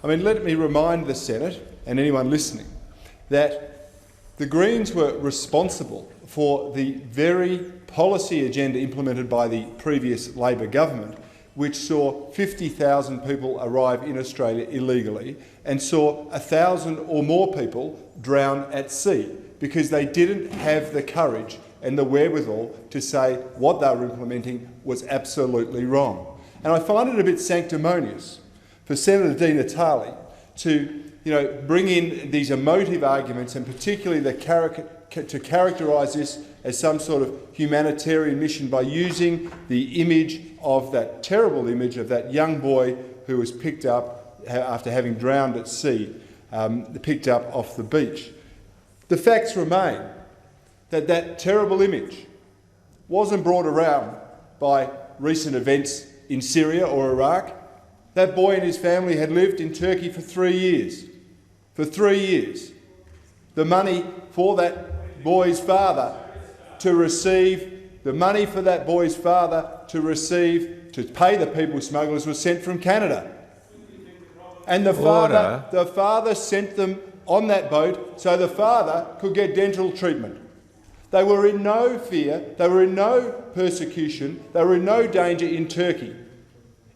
I mean, let me remind the Senate and anyone listening that the Greens were responsible for the very policy agenda implemented by the previous Labor government, which saw 50,000 people arrive in Australia illegally and saw 1,000 or more people drown at sea because they didn't have the courage and the wherewithal to say what they were implementing was absolutely wrong. And I find it a bit sanctimonious for Senator Di Natale to bring in these emotive arguments, and particularly to characterise this as some sort of humanitarian mission by using the image of that terrible image of that young boy who was picked up after having drowned at sea, picked up off the beach. The facts remain that that terrible image wasn't brought around by recent events in Syria or Iraq. That boy and his family had lived in Turkey for 3 years. For 3 years. The money for that boy's father to receive, to pay the people smugglers was sent from Canada. And the father sent them on that boat so the father could get dental treatment. They were in no fear, they were in no persecution, they were in no danger in Turkey.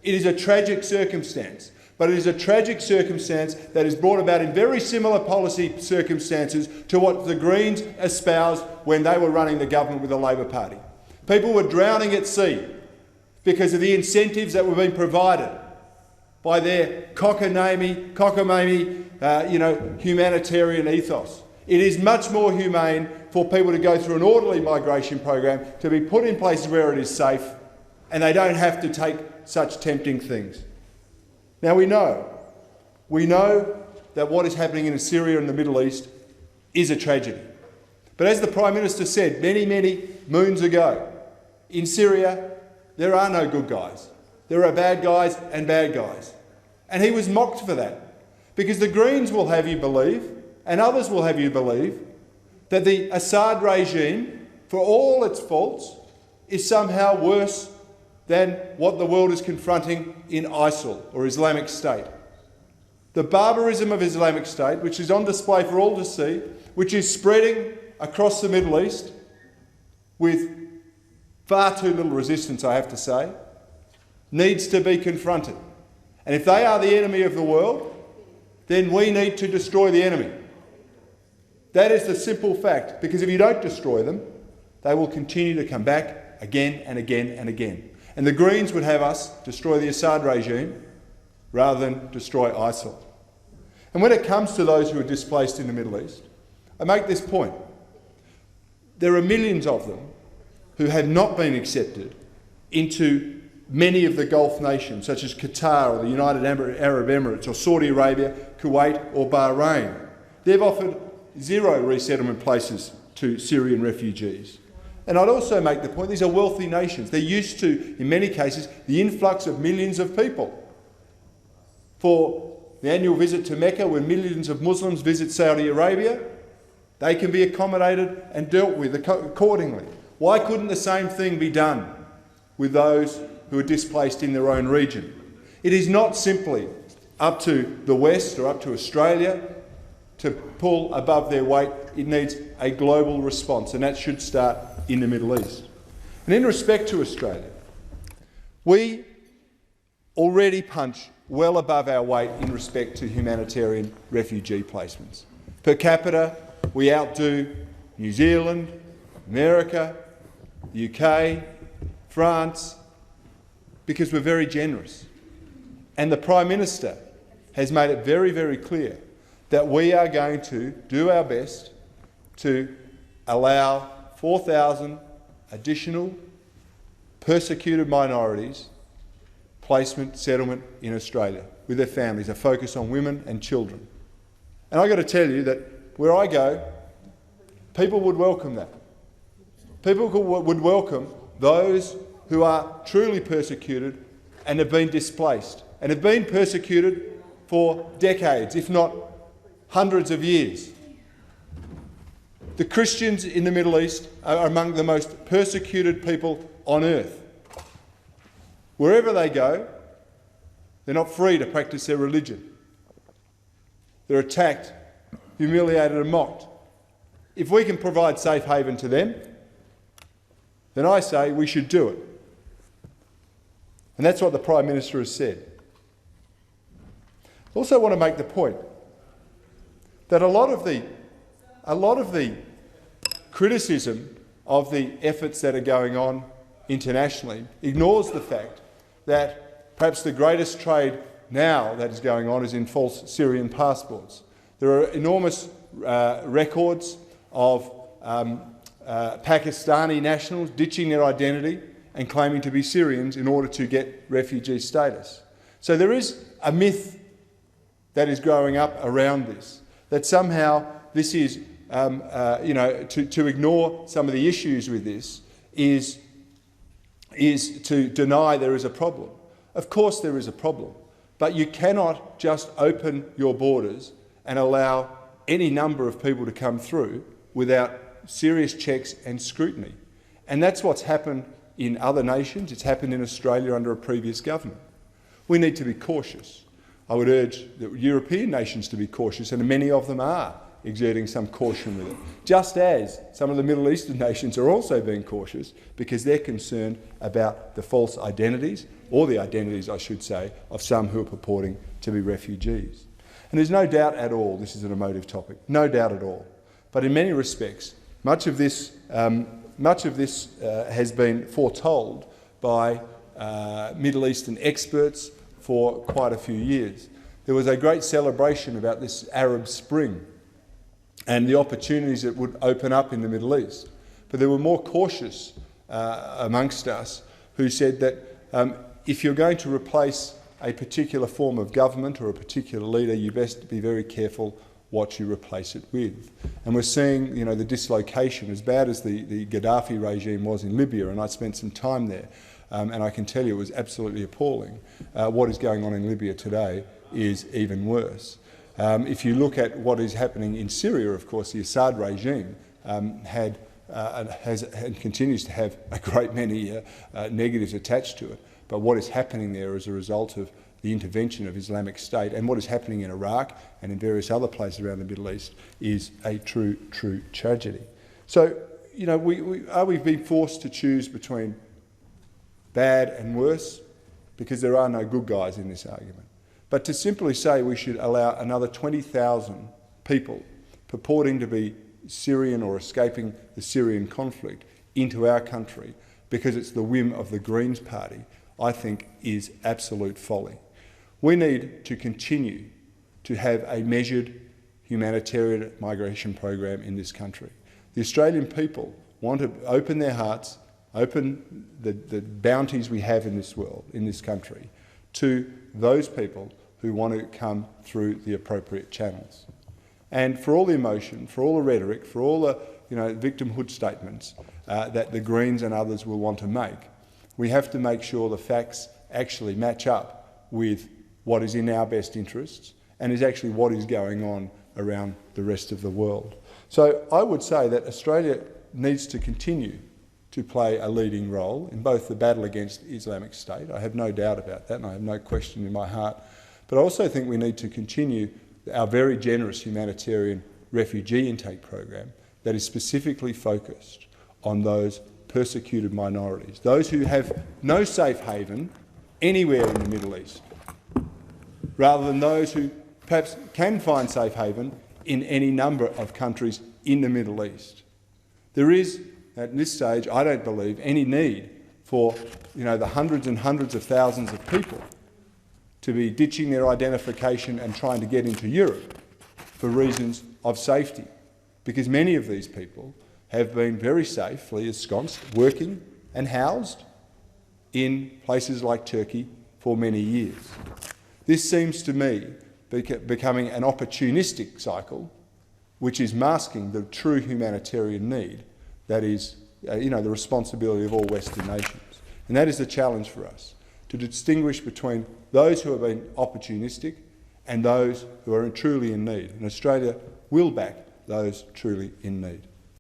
It is a tragic circumstance, but it is a tragic circumstance that is brought about in very similar policy circumstances to what the Greens espoused when they were running the government with the Labor Party. People were drowning at sea because of the incentives that were being provided by their cockamamie, humanitarian ethos. It is much more humane for people to go through an orderly migration program, to be put in places where it is safe, and they don't have to take such tempting things. Now we know that what is happening in Syria and the Middle East is a tragedy. But as the Prime Minister said many, many moons ago, in Syria there are no good guys. There are bad guys and bad guys. And he was mocked for that, because the Greens will have you believe, and others will have you believe, that the Assad regime, for all its faults, is somehow worse than what the world is confronting in ISIL or Islamic State. The barbarism of Islamic State, which is on display for all to see, which is spreading across the Middle East with far too little resistance, I have to say, needs to be confronted. And if they are the enemy of the world, then we need to destroy the enemy. That is the simple fact, because if you don't destroy them, they will continue to come back again and again and again. And the Greens would have us destroy the Assad regime rather than destroy ISIL. And when it comes to those who are displaced in the Middle East, I make this point. There are millions of them who have not been accepted into many of the Gulf nations, such as Qatar or the United Arab Emirates or Saudi Arabia, Kuwait or Bahrain. They've offered 0 resettlement places to Syrian refugees. And I'd also make the point, these are wealthy nations. They're used to, in many cases, the influx of millions of people. For the annual visit to Mecca, when millions of Muslims visit Saudi Arabia, they can be accommodated and dealt with accordingly. Why couldn't the same thing be done with those who are displaced in their own region? It is not simply up to the West or up to Australia to pull above their weight. It needs a global response, and that should start in the Middle East. And in respect to Australia, we already punch well above our weight in respect to humanitarian refugee placements. Per capita, we outdo New Zealand, America, the UK, France, because we're very generous. And the Prime Minister has made it very, very clear that we are going to do our best to allow 4,000 additional persecuted minorities placement, settlement in Australia with their families, a focus on women and children. And I've got to tell you that where I go, people would welcome that. People would welcome those who are truly persecuted and have been displaced and have been persecuted for decades, if not hundreds of years. The Christians in the Middle East are among the most persecuted people on earth. Wherever they go, they're not free to practice their religion. They're attacked, humiliated and mocked. If we can provide safe haven to them, then I say we should do it. And that's what the Prime Minister has said. I also want to make the point that a lot of the criticism of the efforts that are going on internationally ignores the fact that perhaps the greatest trade now that is going on is in false Syrian passports. There are enormous records of Pakistani nationals ditching their identity and claiming to be Syrians in order to get refugee status. So there is a myth that is growing up around this, that somehow this is, to ignore some of the issues with this is to deny there is a problem. Of course there is a problem, but you cannot just open your borders and allow any number of people to come through without serious checks and scrutiny. And that's what's happened in other nations. It's happened in Australia under a previous government. We need to be cautious. I would urge the European nations to be cautious, and many of them are exerting some caution with it, just as some of the Middle Eastern nations are also being cautious because they're concerned about the false identities, or the identities, I should say, of some who are purporting to be refugees. And there's no doubt at all this is an emotive topic, no doubt at all. But in many respects, much of this has been foretold by Middle Eastern experts for quite a few years. There was a great celebration about this Arab Spring and the opportunities it would open up in the Middle East. But there were more cautious amongst us who said that if you're going to replace a particular form of government or a particular leader, you best be very careful what you replace it with. And we're seeing, the dislocation, as bad as the Gaddafi regime was in Libya, and I spent some time there, and I can tell you it was absolutely appalling. What is going on in Libya today is even worse. If you look at what is happening in Syria, of course, the Assad regime has and continues to have a great many negatives attached to it. But what is happening there as a result of the intervention of Islamic State and what is happening in Iraq and in various other places around the Middle East is a true tragedy. So, are we being forced to choose between bad and worse? Because there are no good guys in this argument. But to simply say we should allow another 20,000 people purporting to be Syrian or escaping the Syrian conflict into our country because it's the whim of the Greens Party, I think is absolute folly. We need to continue to have a measured humanitarian migration program in this country. The Australian people want to open their hearts, open the bounties we have in this world, in this country, to those people who want to come through the appropriate channels. And for all the emotion, for all the rhetoric, for all the victimhood statements that the Greens and others will want to make, we have to make sure the facts actually match up with what is in our best interests and is actually what is going on around the rest of the world. So I would say that Australia needs to continue to play a leading role in both the battle against Islamic State. I have no doubt about that, and I have no question in my heart. But I also think we need to continue our very generous humanitarian refugee intake program that is specifically focused on those persecuted minorities, those who have no safe haven anywhere in the Middle East, rather than those who perhaps can find safe haven in any number of countries in the Middle East. There is, at this stage, I don't believe, any need for the hundreds and hundreds of thousands of people to be ditching their identification and trying to get into Europe for reasons of safety, because many of these people have been very safely ensconced, working and housed in places like Turkey for many years. This seems to me becoming an opportunistic cycle which is masking the true humanitarian need that is the responsibility of all Western nations. And that is the challenge for us, to distinguish between those who have been opportunistic and those who are truly in need. And Australia will back those truly in need.